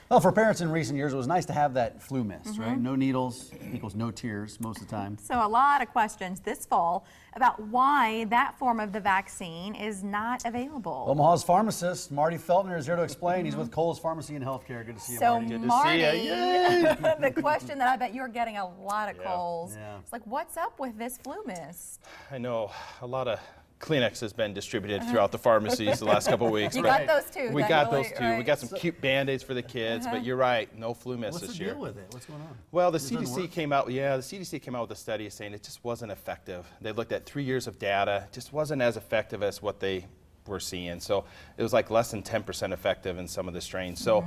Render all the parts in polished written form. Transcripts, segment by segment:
Well, for parents in recent years, it was nice to have that FluMist, right? Mm-hmm. No needles equals no tears most of the time. So a lot of questions this fall about why that form of the vaccine is not available. Omaha's pharmacist, Marty Feltner, is here to explain. He's with Kohll's Pharmacy and Healthcare. Good to see you, So Marty. Good to Marty, see you. Yay! the question that I bet you're getting a lot of calls. Yeah. It's like, what's up with this FluMist? I know a lot of Kleenex has been distributed throughout the pharmacies the last couple of weeks. You but got those too. We got those thankfully, too. right? We got some cute Band-Aids for the kids, but you're right, no FluMist What's this the year. deal with it? What's going on? Well, the It doesn't CDC work? came out. Yeah, the CDC came out with a study saying it just wasn't effective. They looked at 3 years of data, just wasn't as effective as what they were seeing. So it was like less than 10% effective in some of the strains. So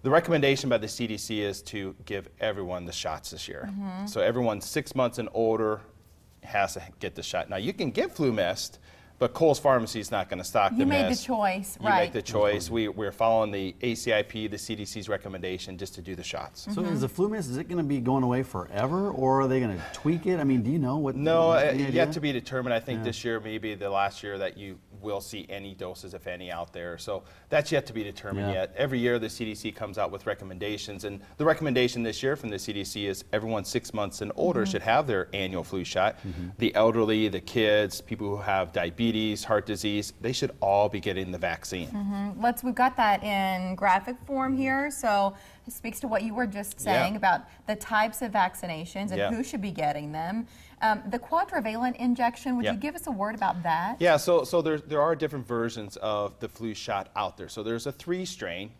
the recommendation by the CDC is to give everyone the shots this year. So everyone 6 months and older has to get the shot. Now you can get FluMist, but Kohll's Pharmacy is not going to stock the You made the mist. choice, You right? make the choice. We're following the ACIP, the CDC's recommendation, just to do the shots. So is the FluMist, is it going to be going away forever, or are they going to tweak it? I mean, do you know what? No, any yet idea? to be determined. I think this year may be the last year that you will see any doses, if any, out there. So that's yet to be determined Yeah. yet. Every year the CDC comes out with recommendations, and the recommendation this year from the CDC is everyone 6 months and older should have their annual flu shot. The elderly, the kids, people who have diabetes, heart disease, they should all be getting the vaccine. We've got that in graphic form here, so it speaks to what you were just saying about the types of vaccinations and who should be getting them. The quadrivalent injection, would you give us a word about that? Yeah, so there are different versions of the flu shot out there. So there's a 3-strain,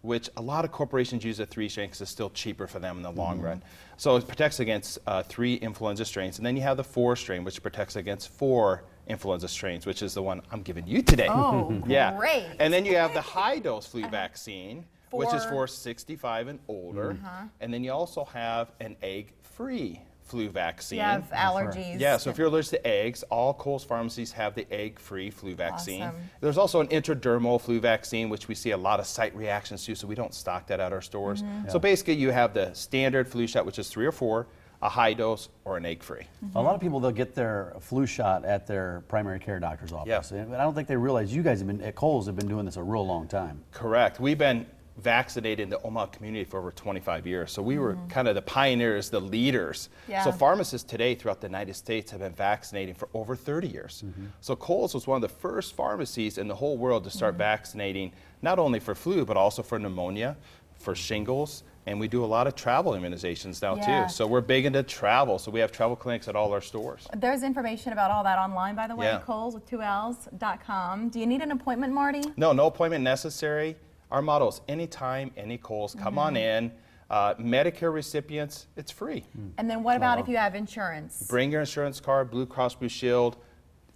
which a lot of corporations use a 3-strain because it's still cheaper for them in the long run. So it protects against 3 influenza strains. And then you have the 4-strain, which protects against 4 influenza strains, which is the one I'm giving you today. Oh, great. And then you have the high-dose flu vaccine, which is for 65 and older. And then you also have an egg-free flu vaccine. You have allergies. Yeah, so if you're allergic to eggs, all Kohll's pharmacies have the egg-free flu vaccine. Awesome. There's also an intradermal flu vaccine, which we see a lot of site reactions to, so we don't stock that at our stores. So basically, you have the standard flu shot, which is 3 or 4, a high dose, or an egg-free. A lot of people, they'll get their flu shot at their primary care doctor's office. Yeah. But I don't think they realize you guys have been, at Kohll's, have been doing this a real long time. Correct. We've been vaccinated in the Omaha community for over 25 years. So we were kind of the pioneers, the leaders. Yeah. So pharmacists today throughout the United States have been vaccinating for over 30 years. So Kohll's was one of the first pharmacies in the whole world to start vaccinating, not only for flu, but also for pneumonia, for shingles, and we do a lot of travel immunizations now Yeah. too. So we're big into travel, so we have travel clinics at all our stores. There's information about all that online, by the way, Yeah. Kohls with 2Ls.com. Do you need an appointment, Marty? No appointment necessary. Our motto is anytime, any Kohll's, come on in. Medicare recipients, it's free. And then what about if you have insurance? Bring your insurance card, Blue Cross Blue Shield.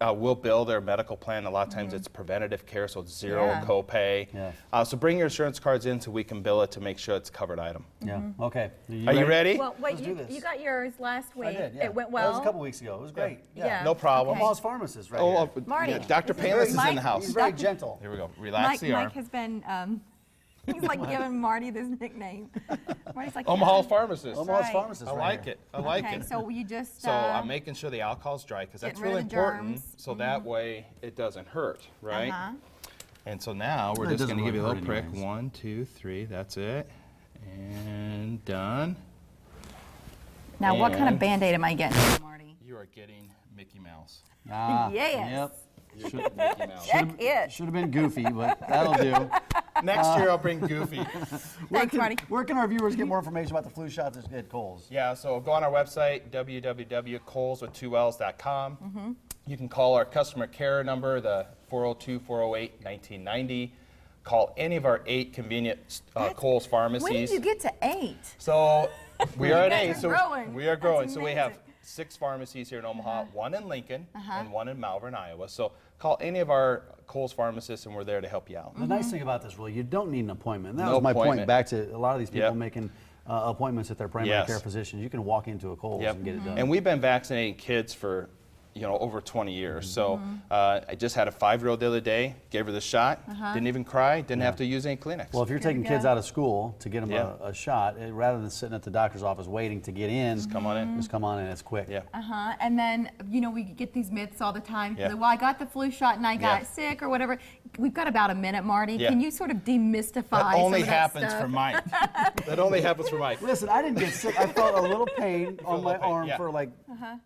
We'll bill their medical plan. A lot of times it's preventative care, so it's zero Yeah. copay. Yeah. So bring your insurance cards in so we can bill it to make sure it's a covered item. Yeah. Okay. Are you ready? Well, wait, Let's do this. you got yours last week. I did, yeah. It went That well. was a couple weeks ago. It was great. Yeah. No problem. Okay. Omaha's pharmacist right Oh, here. Marty, Dr. this is Painless is Mike. in the house. He's very gentle. Here we go. Relax the arm. Mike has been, he's like giving Marty this nickname. Marty's like, Omaha yeah. pharmacist. Omaha's right. pharmacist I right like here. it. I like Okay, it. so you just, So I'm making sure the alcohol's dry because that's getting rid really of the important. germs. So that way it doesn't hurt, right? Uh-huh. And so now we're It just doesn't going to give you a really little hurt prick. anyways. 1, 2, 3. That's it. And done. Now, what kind of And- Band-Aid am I getting, Marty? You are getting Mickey Mouse. Ah, Yes. Yep. Mickey Mouse. Check it. Should have been Goofy, but that'll do. Next year I'll bring Goofy. Thanks, Marty. Where can our viewers get more information about the flu shots at Kohll's? Yeah, so go on our website, www.kohls.com. You can call our customer care number, the 402-408-1990. Call any of our 8 convenient Kohll's pharmacies. When did you get to 8? So we are at guys 8. are So growing. we are growing. That's So we have amazing. 6 pharmacies here in Omaha, 1 in Lincoln, and 1 in Malvern, Iowa. So call any of our Kohll's pharmacists, and we're there to help you out. The nice thing about this, Will, you don't need an appointment. That No was my point appointment. back to a lot of these people Yep. making appointments at their primary Yes. care physicians. You can walk into a Kohll's Yep. and get it done. And we've been vaccinating kids for over 20 years. So I just had a 5-year-old the other day, gave her the shot, didn't even cry, didn't have to use any Kleenex. Well, if you're taking kids out of school to get them a shot, rather than sitting at the doctor's office waiting to get in, just come on in. Just come on in, it's quick. Yeah. And then, we get these myths all the time. Yeah. Well, I got the flu shot and I got sick or whatever. We've got about a minute, Marty. Yeah. Can you sort of demystify That only some of that happens stuff? for Mike. That only happens for Mike. Listen, I didn't get sick. I felt a little pain on my little pain, arm yeah. for like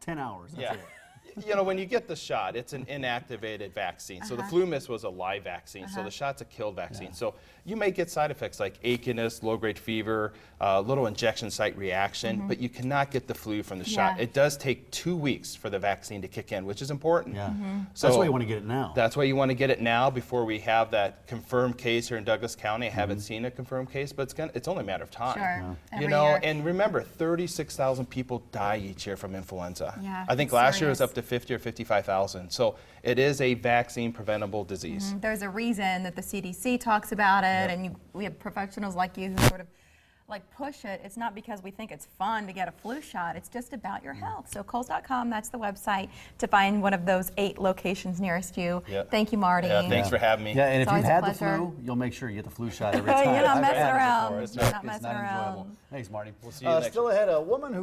10 hours. That's it. When you get the shot, it's an inactivated vaccine. So the FluMist was a live vaccine, so the shot's a killed vaccine. So you may get side effects like achiness, low-grade fever, little injection site reaction, but you cannot get the flu from the shot. It does take 2 weeks for the vaccine to kick in, which is important. Yeah. So That's why you want to get it now. That's why you want to get it now before we have that confirmed case here in Douglas County. I haven't seen a confirmed case, but it's only a matter of time. Sure. You Every know, year. and remember, 36,000 people die each year from influenza. Yeah, I think it's last year was serious. up to 50 or 55,000. So it is a vaccine preventable disease. There's a reason that the CDC talks about it, and we have professionals like you who sort of push it. It's not because we think it's fun to get a flu shot. It's just about your health. So Kohls.com, that's the website to find one of those 8 locations nearest you. Yep. Thank you, Marty. Yeah, thanks for having me. Yeah, and It's if you've always a had the pleasure. flu, you'll make sure you get the flu shot every time. You're not I've messing had it around. before. It's You're not, not it's messing not around. enjoyable. Thanks, Marty. We'll see you next Still ahead, a woman who